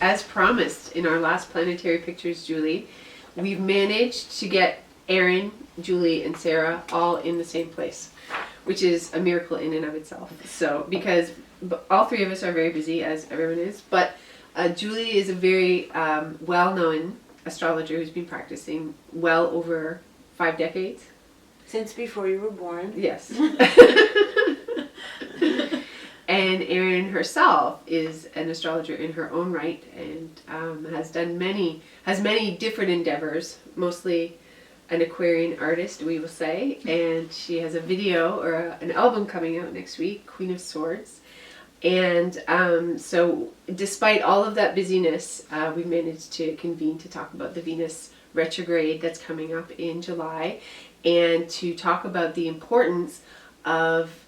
as promised in our last planetary pictures, Julie, we've managed to get Aerin, Julie, and Sarah all in the same place, which is a miracle in and of itself. So, because all three of us are very busy, as everyone is, but Julie is a very well-known astrologer who's been practicing well over 5 decades. Since before you were born. Yes. And Aerin herself is an astrologer in her own right, and has many different endeavors, mostly an Aquarian artist, we will say, and she has a video or an album coming out next week, Queen of Swords. And so despite all of that busyness, we managed to convene to talk about the Venus Retrograde that's coming up in July, and to talk about the importance of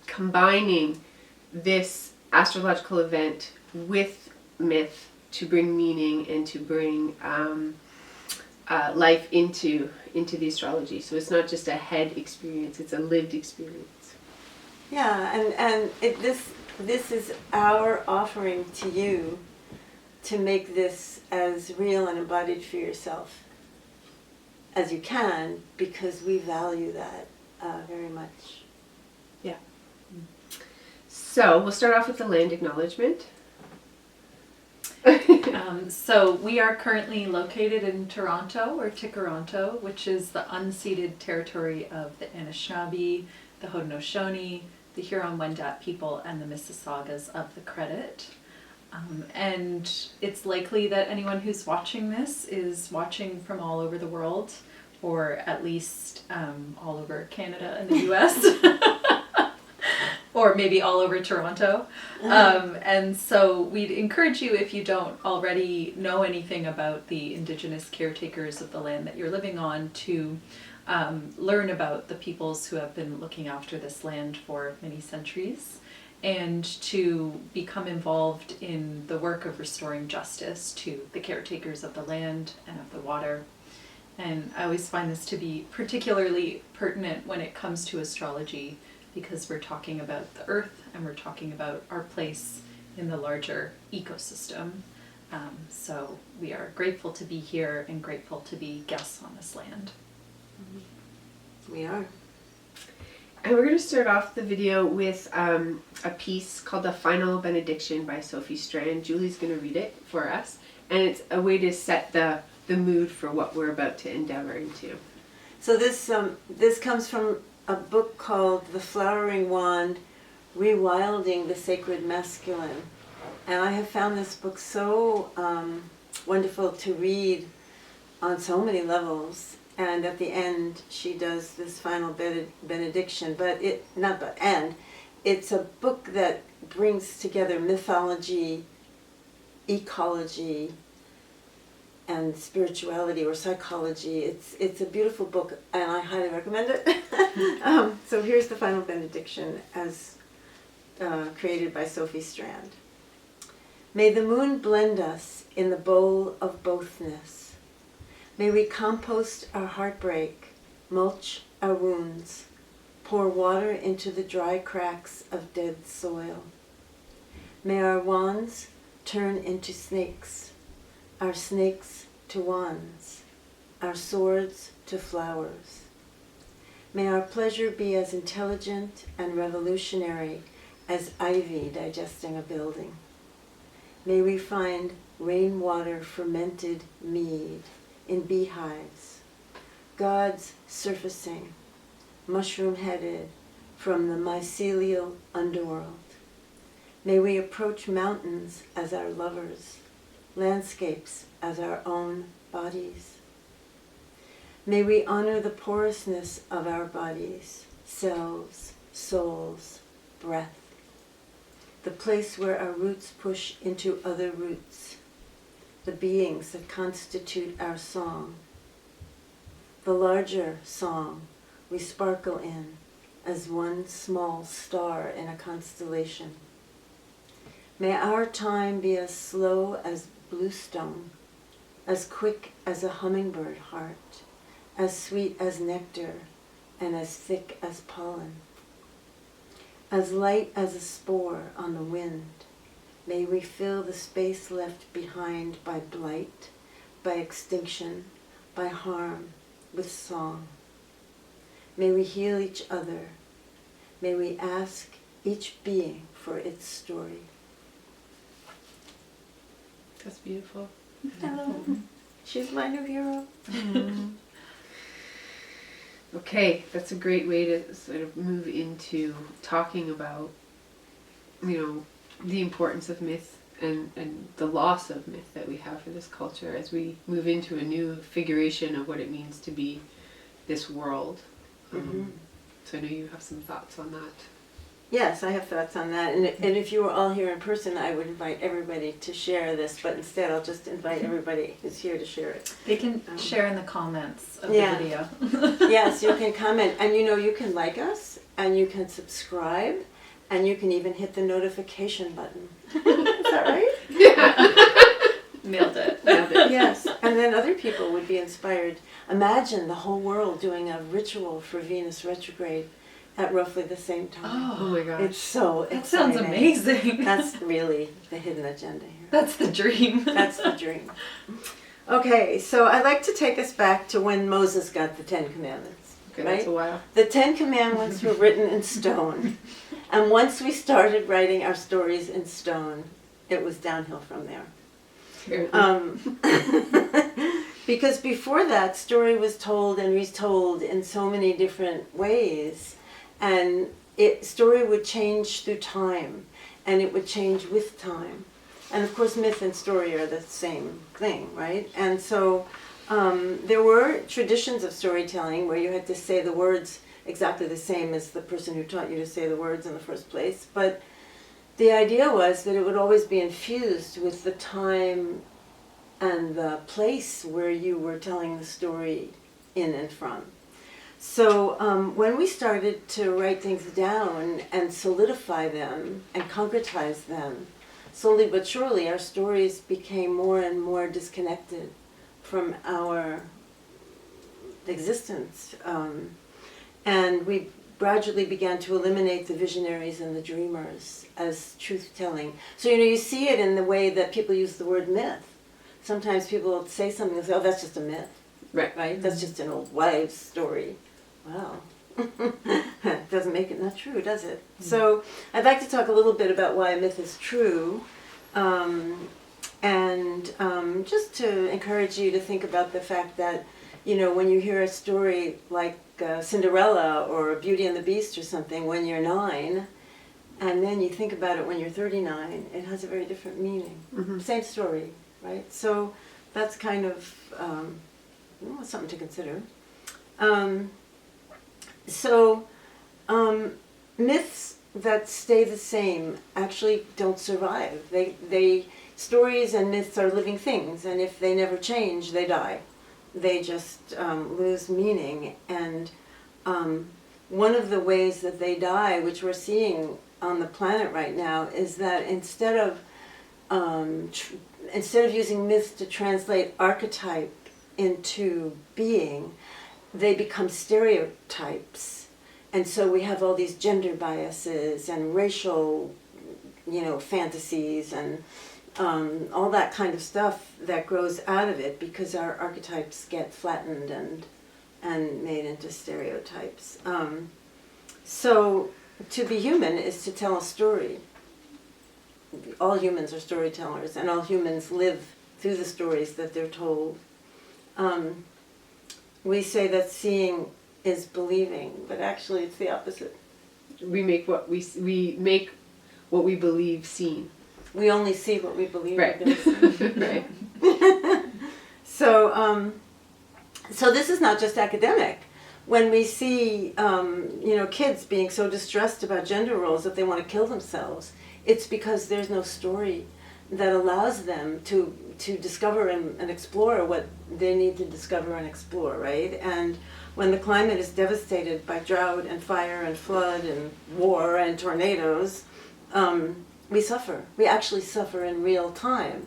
combining this astrological event with myth to bring meaning and to bring life into the astrology. So it's not just a head experience, it's a lived experience. Yeah, and this is our offering to you to make this as real and embodied for yourself as you can, because we value that very much. Yeah. So we'll start off with the land acknowledgement. So we are currently located in Toronto, or Tikaronto, which is the unceded territory of the Anishinaabe, the Haudenosaunee, the Huron-Wendat people, and the Mississaugas of the Credit. And it's likely that anyone who's watching this is watching from all over the world, or at least all over Canada and the US. Or maybe all over Toronto. And so we'd encourage you, if you don't already know anything about the Indigenous caretakers of the land that you're living on, to learn about the peoples who have been looking after this land for many centuries, and to become involved in the work of restoring justice to the caretakers of the land and of the water. And I always find this to be particularly pertinent when it comes to astrology, because we're talking about the earth and we're talking about our place in the larger ecosystem. So we are grateful to be here and grateful to be guests on this land. We are. And we're going to start off the video with a piece called The Final Benediction by Sophie Strand. Julie's going to read it for us, and it's a way to set the mood for what we're about to endeavor into. So this comes from a book called The Flowering Wand, Rewilding the Sacred Masculine. And I have found this book so wonderful to read on so many levels. And at the end, she does this final benediction. But it's a book that brings together mythology, ecology, and spirituality or psychology. It's a beautiful book, and I highly recommend it. So here's the final benediction as created by Sophie Strand. May the moon blend us in the bowl of bothness. May we compost our heartbreak, mulch our wounds, pour water into the dry cracks of dead soil. May our wands turn into snakes, our snakes to wands, our swords to flowers. May our pleasure be as intelligent and revolutionary as ivy digesting a building. May we find rainwater fermented mead in beehives, gods surfacing, mushroom-headed from the mycelial underworld. May we approach mountains as our lovers, landscapes as our own bodies. May we honor the porousness of our bodies, selves, souls, breath, the place where our roots push into other roots, the beings that constitute our song, the larger song we sparkle in as one small star in a constellation. May our time be as slow as bluestone, as quick as a hummingbird heart, as sweet as nectar, and as thick as pollen. As light as a spore on the wind, May we fill the space left behind by blight, by extinction, by harm, with song. May we heal each other. May we ask each being for its story. That's beautiful. She's my new hero. Okay, that's a great way to sort of move into talking about, the importance of myth and the loss of myth that we have for this culture as we move into a new figuration of what it means to be this world. So I know you have some thoughts on that. Yes, I have thoughts on that. And if you were all here in person, I would invite everybody to share this, but instead I'll just invite everybody who's here to share it. They can share in the comments of Yeah. the video. Yes, you can comment. And you can like us, and you can subscribe, and you can even hit the notification button. Is that right? Nailed it. Yes. And then other people would be inspired. Imagine the whole world doing a ritual for Venus Retrograde at roughly the same time. Oh my gosh. It's so That exciting. sounds amazing. That's really the hidden agenda here. That's the dream. That's the dream. Okay, so I'd like to take us back to when Moses got the 10 Commandments. Okay, right? that's a while. The 10 Commandments were written in stone. And once we started writing our stories in stone, it was downhill from there. Because before that, story was told and retold in so many different ways. And story would change through time, and it would change with time. And of course, myth and story are the same thing, right? And so there were traditions of storytelling where you had to say the words exactly the same as the person who taught you to say the words in the first place. But the idea was that it would always be infused with the time and the place where you were telling the story in and from. So when we started to write things down and solidify them and concretize them, slowly but surely our stories became more and more disconnected from our existence. And we gradually began to eliminate the visionaries and the dreamers as truth-telling. So, you see it in the way that people use the word myth. Sometimes people will say something and say, oh, that's just a myth. Right? That's just an old wives' story. Wow. Doesn't make it not true, does it? So I'd like to talk a little bit about why a myth is true, and just to encourage you to think about the fact that, when you hear a story like Cinderella or Beauty and the Beast or something when you're 9, and then you think about it when you're 39, it has a very different meaning. Same story, right? So that's kind of something to consider. Myths that stay the same actually don't survive. Stories and myths are living things, and if they never change, they die. They just lose meaning. And one of the ways that they die, which we're seeing on the planet right now, is that instead of using myths to translate archetype into being, they become stereotypes. And so we have all these gender biases and racial, fantasies and all that kind of stuff that grows out of it because our archetypes get flattened and made into stereotypes. So to be human is to tell a story. All humans are storytellers, and all humans live through the stories that they're told. We say that seeing is believing, but actually it's the opposite. We make what we make what we believe seen. We only see what we believe. Right. Right. So this is not just academic. When we see kids being so distressed about gender roles that they want to kill themselves, it's because there's no story that allows them to discover and explore what they need to discover and explore, right? And when the climate is devastated by drought and fire and flood and war and tornadoes, we suffer. We actually suffer in real time.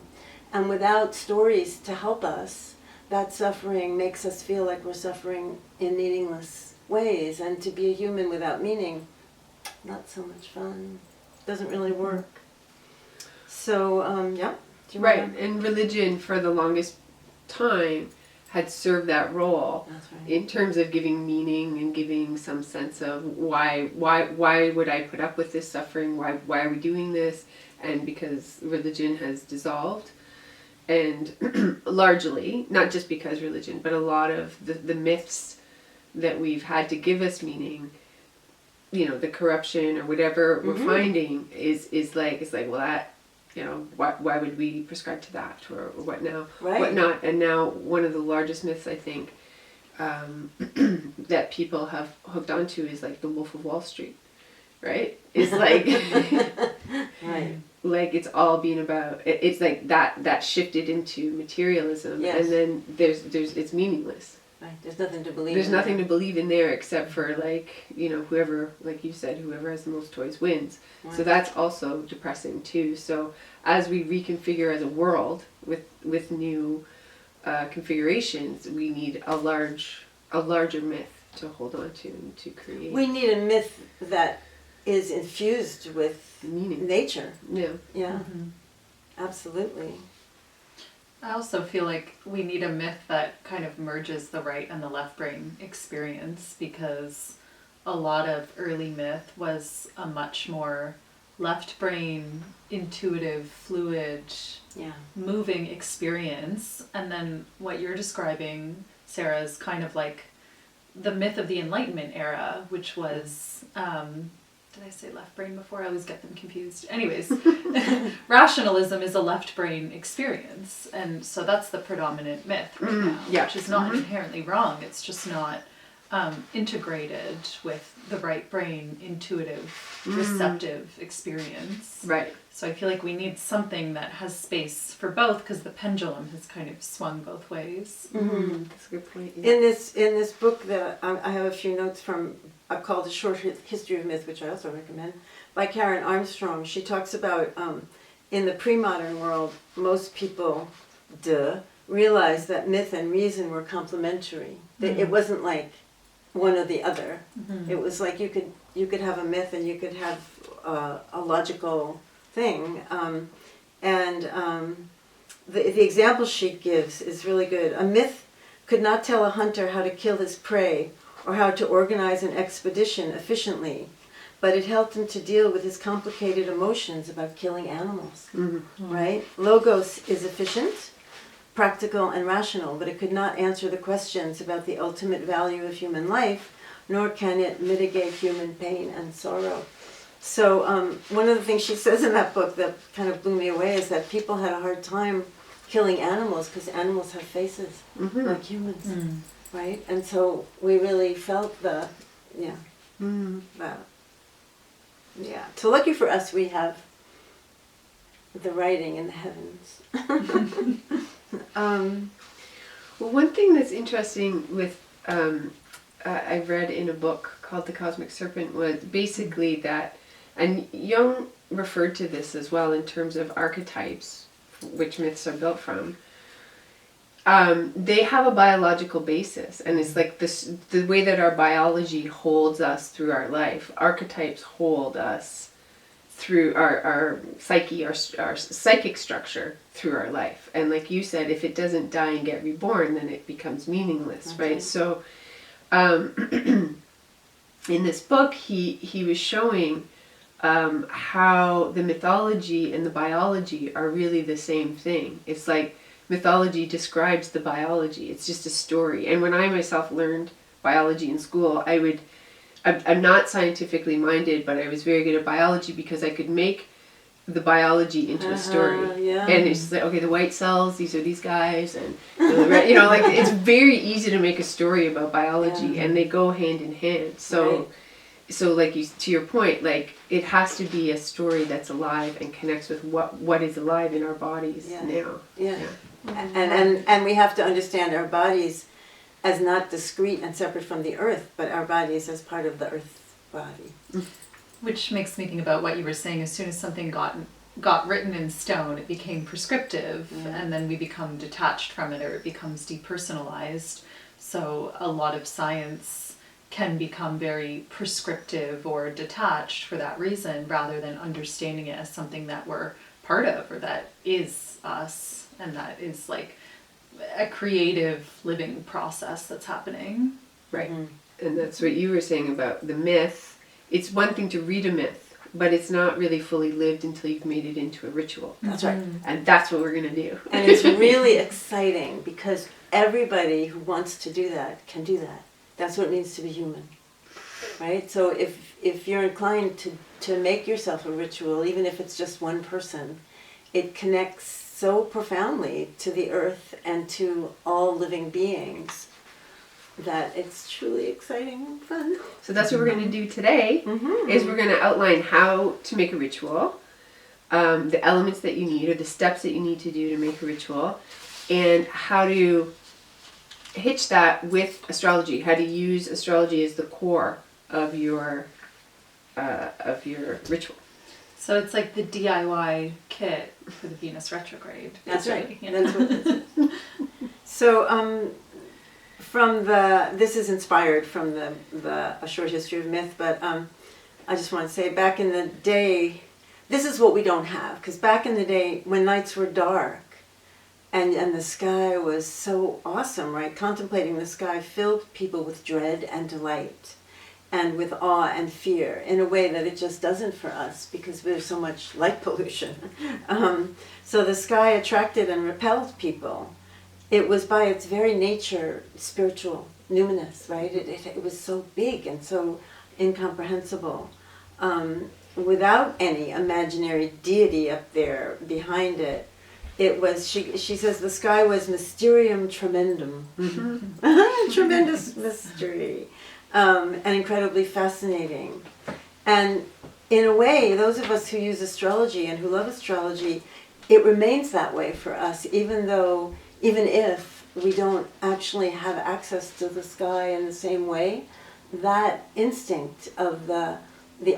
And without stories to help us, that suffering makes us feel like we're suffering in meaningless ways. And to be a human without meaning, not so much fun. Doesn't really work. So, yeah. Do you Right, wanna- and religion for the longest time had served that role That's right. in terms of giving meaning and giving some sense of why would I put up with this suffering? Why are we doing this? And because religion has dissolved, and largely, not just because religion, but a lot of the myths that we've had to give us meaning, you know, the corruption or whatever we're finding is like, it's like, well, that, you know, why would we prescribe to that or what now, Right. what not? And now one of the largest myths I think that people have hooked onto is like the Wolf of Wall Street, right? It's like, Right. like it's all being about, it's like that shifted into materialism, Yes. and then there's it's meaningless. Right. There's nothing to believe There's in nothing there. to believe in there except for, like, you know, whoever, like you said, whoever has the most toys wins. So Right. that's also depressing too. So as we reconfigure as a world with new configurations, we need a larger myth to hold on to and to create We need a myth that is infused with meaning. nature. Yeah. Yeah. Absolutely. I also feel like we need a myth that kind of merges the right and the left brain experience, because a lot of early myth was a much more left brain, intuitive, fluid, Yeah. moving experience. And then what you're describing, Sarah, is kind of like the myth of the Enlightenment era, which was, did I say left brain before? I always get them confused. Anyways, rationalism is a left brain experience. And so that's the predominant myth right now, yeah. which is not inherently wrong. It's just not integrated with the right brain, intuitive, receptive experience. Right. So I feel like we need something that has space for both, because the pendulum has kind of swung both ways. That's a good point. Yeah. In this book that I have a few notes from called A Short History of Myth, which I also recommend, by Karen Armstrong. She talks about in the pre-modern world, most people, realized that myth and reason were complementary. It wasn't like one or the other. It was like you could have a myth and you could have a logical thing. The example she gives is really good. A myth could not tell a hunter how to kill his prey or how to organize an expedition efficiently, but it helped him to deal with his complicated emotions about killing animals. Right? Logos is efficient, practical, and rational, but it could not answer the questions about the ultimate value of human life, nor can it mitigate human pain and sorrow. So one of the things she says in that book that kind of blew me away is that people had a hard time killing animals because animals have faces like humans, right? And so we really felt that. Yeah. So lucky for us, we have the writing in the heavens. Well, one thing that's interesting with I read in a book called The Cosmic Serpent was basically that, and Jung referred to this as well in terms of archetypes, which myths are built from. They have a biological basis, and it's like this: the way that our biology holds us through our life. Archetypes hold us through our psyche, our psychic structure through our life. And like you said, if it doesn't die and get reborn, then it becomes meaningless, That's right? right. So in this book, he was showing how the mythology and the biology are really the same thing. It's like mythology describes the biology. It's just a story. And when I myself learned biology in school, I'm not scientifically minded, but I was very good at biology because I could make the biology into a story. Yeah. And it's just like, okay, the white cells, these are these guys, and the red, you know, like it's very easy to make a story about biology, and they go hand in hand. So, Right. so like you, to your point, like it has to be a story that's alive and connects with what is alive in our bodies now. Yeah. And we have to understand our bodies as not discrete and separate from the earth, but our bodies as part of the earth body. Which makes me think about what you were saying. As soon as something got written in stone, it became prescriptive, and then we become detached from it, or it becomes depersonalized. So a lot of science can become very prescriptive or detached for that reason, rather than understanding it as something that we're part of, or that is us, and that is like a creative living process that's happening. Right. And that's what you were saying about the myth. It's one thing to read a myth, but it's not really fully lived until you've made it into a ritual. That's right. And that's what we're going to do. And it's really exciting because everybody who wants to do that can do that. That's what it means to be human, right? So if you're inclined to make yourself a ritual, even if it's just one person, it connects so profoundly to the earth and to all living beings that it's truly exciting and fun. So that's what we're going to do today, is we're going to outline how to make a ritual, the elements that you need, or the steps that you need to do to make a ritual, and how to hitch that with astrology, how to use astrology as the core of your ritual. So it's like the DIY kit for the Venus retrograde. That's right. basically. That's what this is. So this is inspired from the A Short History of Myth, but I just want to say back in the day, this is what we don't have, because back in the day when nights were dark and the sky was so awesome, right? Contemplating the sky filled people with dread and delight and with awe and fear in a way that it just doesn't for us because there's so much light pollution. So the sky attracted and repelled people. It was by its very nature spiritual, numinous, right? It was so big and so incomprehensible. Without any imaginary deity up there behind it, it was, she says the sky was mysterium tremendum. Tremendous mystery. And incredibly fascinating. And in a way, those of us who use astrology and who love astrology, it remains that way for us, even if we don't actually have access to the sky in the same way. That instinct of the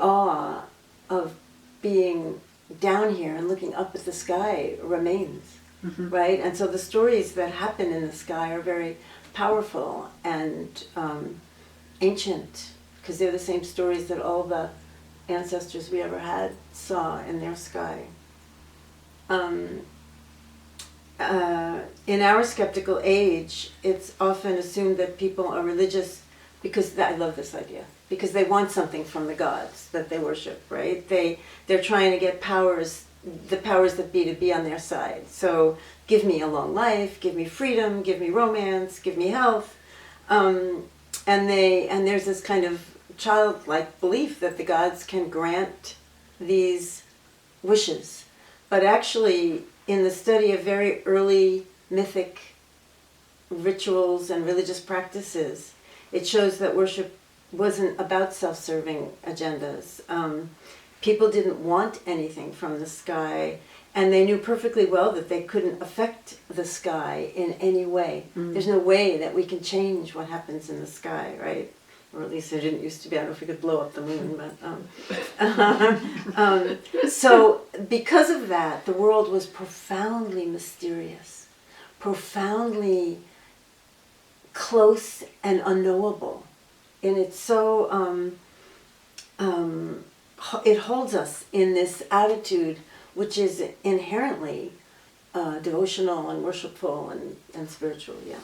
awe of being down here and looking up at the sky remains, right? And so the stories that happen in the sky are very powerful and ancient, because they're the same stories that all the ancestors we ever had saw in their sky. In our skeptical age, it's often assumed that people are religious because, I love this idea, because they want something from the gods that they worship, right? They're trying to get the powers that be on their side. So give me a long life, give me freedom, give me romance, give me health. And there's this kind of childlike belief that the gods can grant these wishes. But actually, in the study of very early mythic rituals and religious practices, it shows that worship wasn't about self-serving agendas. People didn't want anything from the sky, and they knew perfectly well that they couldn't affect the sky in any way. There's no way that we can change what happens in the sky, right? Or at least there didn't used to be. I don't know if we could blow up the moon, but so because of that, the world was profoundly mysterious, profoundly close and unknowable, and it's so it holds us in this attitude which is inherently devotional and worshipful and spiritual, yeah.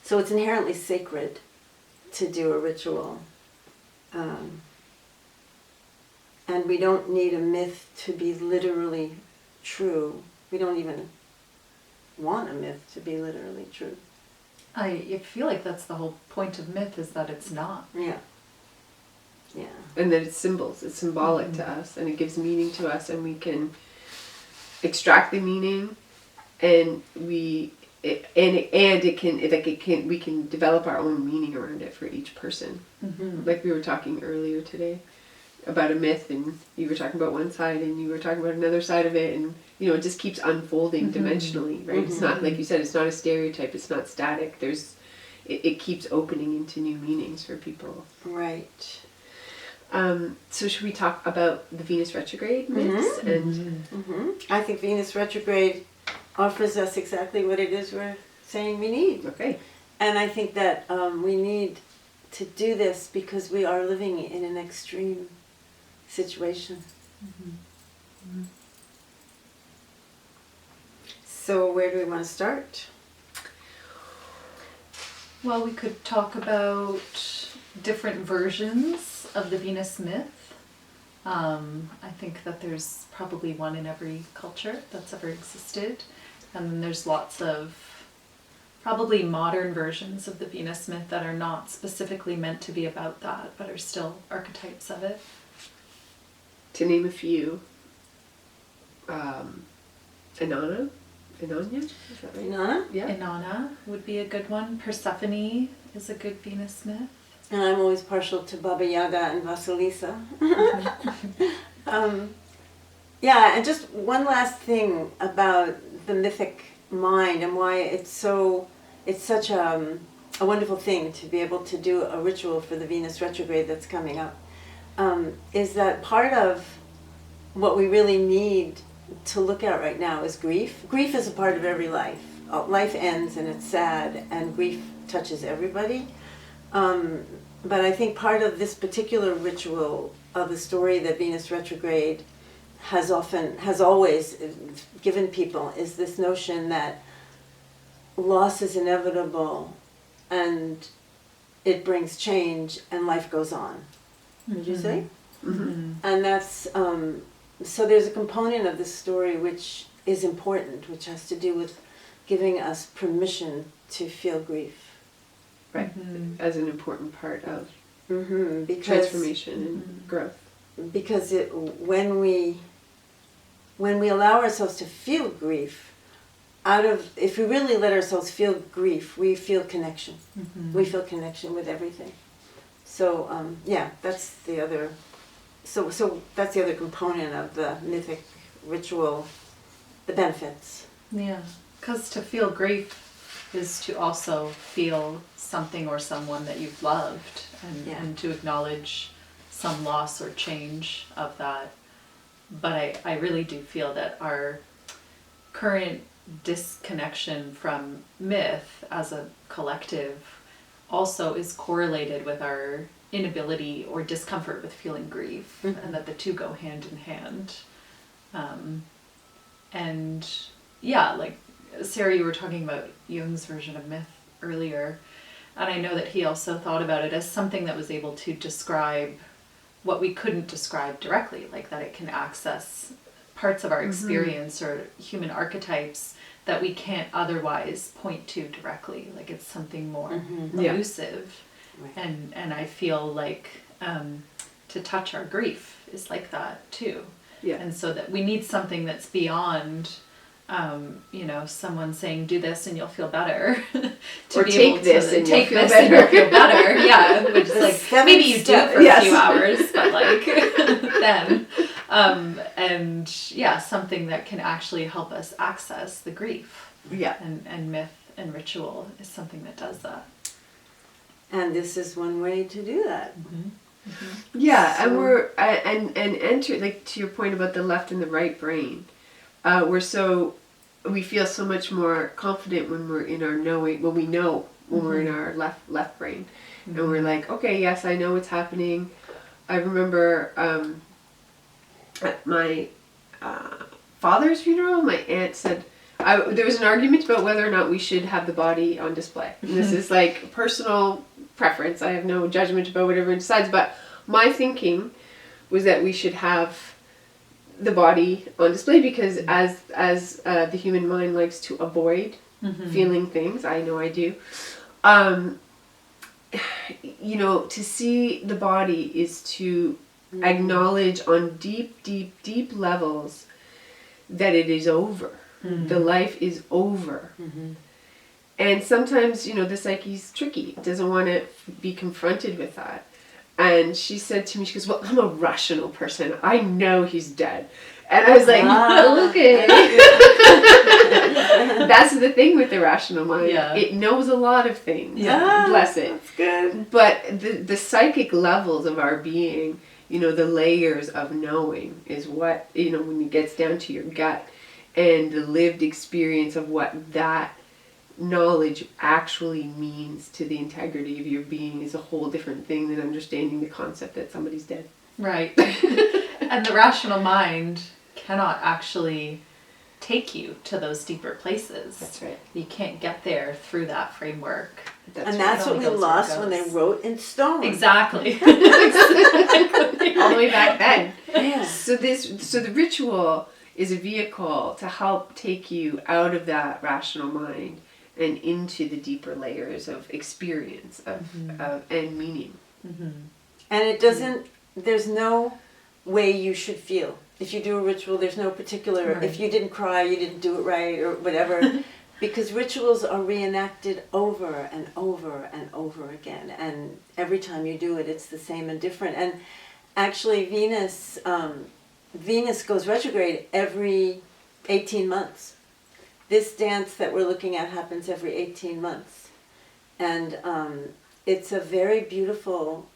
So it's inherently sacred to do a ritual. And we don't need a myth to be literally true. We don't even want a myth to be literally true. I feel like that's the whole point of myth, is that it's not. Yeah. Yeah. And that it's symbols, it's symbolic to us, and it gives meaning to us, and we can extract the meaning, and we can develop our own meaning around it for each person. Like we were talking earlier today about a myth, and you were talking about one side and you were talking about another side of it, and it just keeps unfolding dimensionally, right? It's not, like you said, it's not a stereotype, it's not static. It keeps opening into new meanings for people. Right. So should we talk about the Venus retrograde myths? I think Venus retrograde offers us exactly what it is we're saying we need. Okay. And I think that we need to do this because we are living in an extreme situation. So where do we want to start? Well, we could talk about different versions of the Venus myth. I think that there's probably one in every culture that's ever existed. And then there's lots of probably modern versions of the Venus myth that are not specifically meant to be about that, but are still archetypes of it. To name a few, Inanna? Inanna? Is that right? Inanna? Yeah. Inanna would be a good one. Persephone is a good Venus myth. And I'm always partial to Baba Yaga and Vasilisa. Yeah, and just one last thing about the mythic mind and why it's such a wonderful thing to be able to do a ritual for the Venus retrograde that's coming up, is that part of what we really need to look at right now is grief. Grief is a part of every life. Life ends and it's sad, and grief touches everybody. But I think part of this particular ritual of the story that Venus retrograde has always given people is this notion that loss is inevitable and it brings change and life goes on. Would you say? Mm-hmm. And that's, so there's a component of this story which is important, which has to do with giving us permission to feel grief. Right. As an important part of Because transformation and growth. Because when we allow ourselves to feel grief, if we really let ourselves feel grief, we feel connection. We feel connection with everything. So that's the other. So that's the other component of the mythic ritual, the benefits. Yeah, because to feel grief is to also feel something or someone that you've loved, and to acknowledge some loss or change of that. But I really do feel that our current disconnection from myth as a collective also is correlated with our inability or discomfort with feeling grief, and that the two go hand in hand. And yeah, like Sarah, you were talking about Jung's version of myth earlier, and I know that he also thought about it as something that was able to describe what we couldn't describe directly, like that it can access parts of our experience or human archetypes that we can't otherwise point to directly. Like it's something more elusive. Right. And I feel like to touch our grief is like that too. Yeah. And so that we need something that's beyond someone saying do this and you'll feel better, to or be take able this to and take you'll this feel and you'll better. feel better. Yeah, which is like maybe you do it for a few hours, but like then, and yeah, something that can actually help us access the grief. Yeah, and myth and ritual is something that does that. And this is one way to do that. Yeah, so, and we're and enter, like to your point about the left and the right brain. We feel so much more confident when we're in our knowing, when we're in our left brain, and we're like, okay, yes, I know what's happening. I remember at my father's funeral, my aunt said there was an argument about whether or not we should have the body on display. And this is like personal preference. I have no judgment about what everyone decides, but my thinking was that we should have the body on display because as the human mind likes to avoid feeling things, I know I do, to see the body is to acknowledge on deep levels that it is over. The life is over. And sometimes, the psyche's tricky. It doesn't want to be confronted with that. And she said to me, she goes, well, I'm a rational person. I know he's dead. And I was like, okay. That's the thing with the rational mind. Yeah. It knows a lot of things. Yeah. Bless it. That's good. But the psychic levels of our being, the layers of knowing is what, when it gets down to your gut and the lived experience of what that knowledge actually means to the integrity of your being is a whole different thing than understanding the concept that somebody's dead. Right. And the rational mind cannot actually take you to those deeper places. That's right. You can't get there through that framework. And that's what we lost when they wrote in stone. Exactly. All the way back then. Yeah. So the ritual is a vehicle to help take you out of that rational mind and into the deeper layers of experience of and meaning. Mm-hmm. And it doesn't, there's no way you should feel. If you do a ritual, there's no particular, Right. if you didn't cry, you didn't do it right, or whatever. Because rituals are reenacted over and over and over again. And every time you do it, it's the same and different. And actually, Venus goes retrograde every 18 months. This dance that we're looking at happens every 18 months. And it's a very beautiful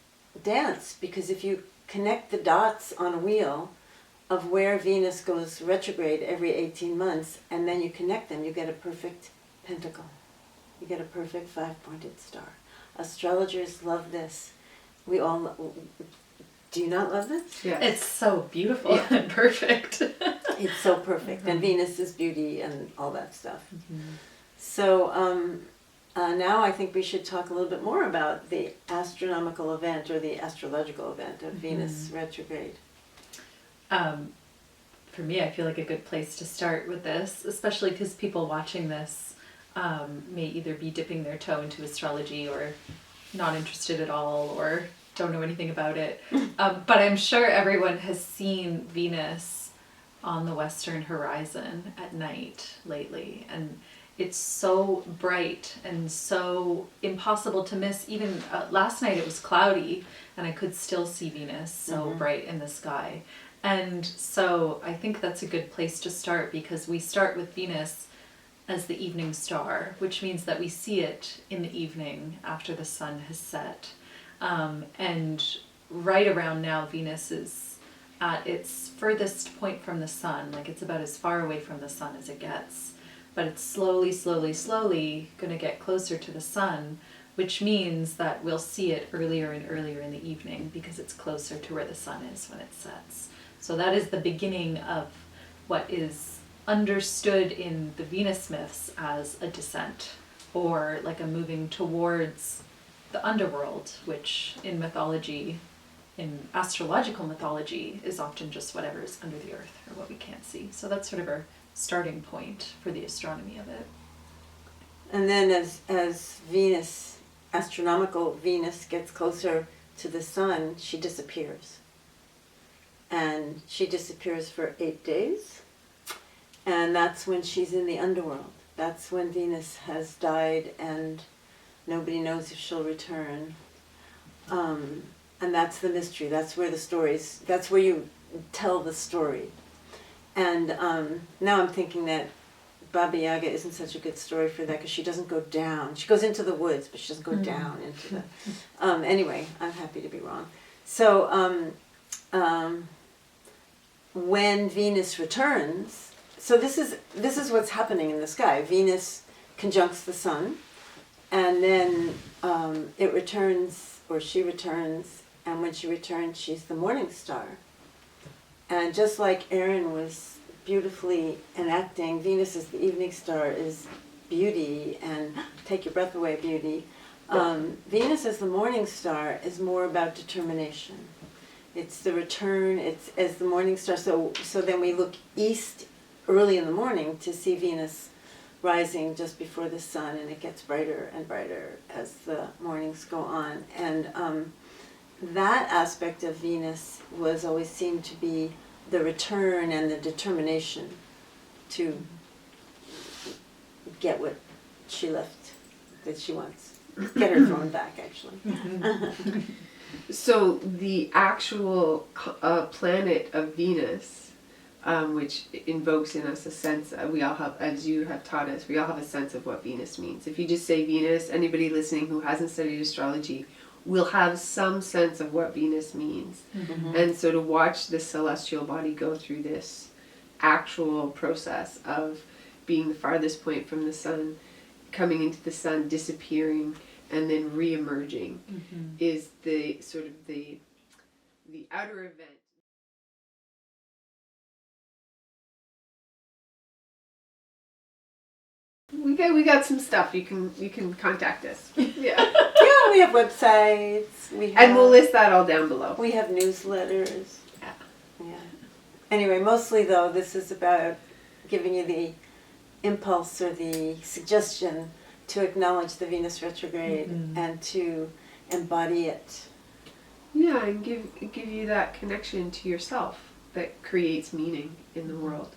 dance, because if you connect the dots on a wheel of where Venus goes retrograde every 18 months, and then you connect them, you get a perfect pentacle. You get a perfect 5-pointed star. Astrologers love this. We all do you not love this? Yeah. It's so beautiful and perfect. It's so perfect. And Venus is beauty and all that stuff. So now I think we should talk a little bit more about the astronomical event, or the astrological event of Venus retrograde. For me, I feel like a good place to start with this, especially because people watching this may either be dipping their toe into astrology, or not interested at all, or don't know anything about it. But I'm sure everyone has seen Venus on the western horizon at night lately, and it's so bright and so impossible to miss. Even last night it was cloudy and I could still see Venus so bright in the sky. And so I think that's a good place to start, because we start with Venus as the evening star, which means that we see it in the evening after the sun has set. And right around now, Venus is at its furthest point from the sun, like it's about as far away from the sun as it gets. But it's slowly, slowly, slowly going to get closer to the sun, which means that we'll see it earlier and earlier in the evening, because it's closer to where the sun is when it sets. So that is the beginning of what is understood in the Venus myths as a descent, or like a moving towards the underworld, which in mythology, in astrological mythology, is often just whatever is under the earth, or what we can't see. So that's sort of our starting point for the astronomy of it. And then as Venus, astronomical Venus, gets closer to the sun, she disappears. And she disappears for 8 days. And that's when she's in the underworld. That's when Venus has died and nobody knows if she'll return. And that's the mystery. That's where the stories, that's where you tell the story. And now I'm thinking that Baba Yaga isn't such a good story for that, because she doesn't go down. She goes into the woods, but she doesn't go down into the... anyway, I'm happy to be wrong. So when Venus returns, so this is what's happening in the sky. Venus conjuncts the sun, and then it returns, or she returns, and when she returns, she's the morning star. And just like Aerin was beautifully enacting, Venus as the evening star is beauty and take your breath away beauty. Venus as the morning star is more about determination. It's the return, it's as the morning star. So then we look east early in the morning to see Venus rising just before the sun, and it gets brighter and brighter as the mornings go on. And that aspect of Venus was always seen to be the return and the determination to get what she left, that she wants. Get her throne back, actually. So the actual planet of Venus, which invokes in us a sense, we all have, as you have taught us, we all have a sense of what Venus means. If you just say Venus, anybody listening who hasn't studied astrology will have some sense of what Venus means. And so to watch the celestial body go through this actual process of being the farthest point from the sun, coming into the sun, disappearing, and then re-emerging is the sort of the outer event. we got some stuff. You can contact us. Yeah. Yeah, we have websites. We have, And we'll list that all down below. We have newsletters. Yeah. Yeah. Anyway, mostly though, this is about giving you the impulse or the suggestion to acknowledge the Venus retrograde and to embody it. Yeah, and give you that connection to yourself that creates meaning in the world.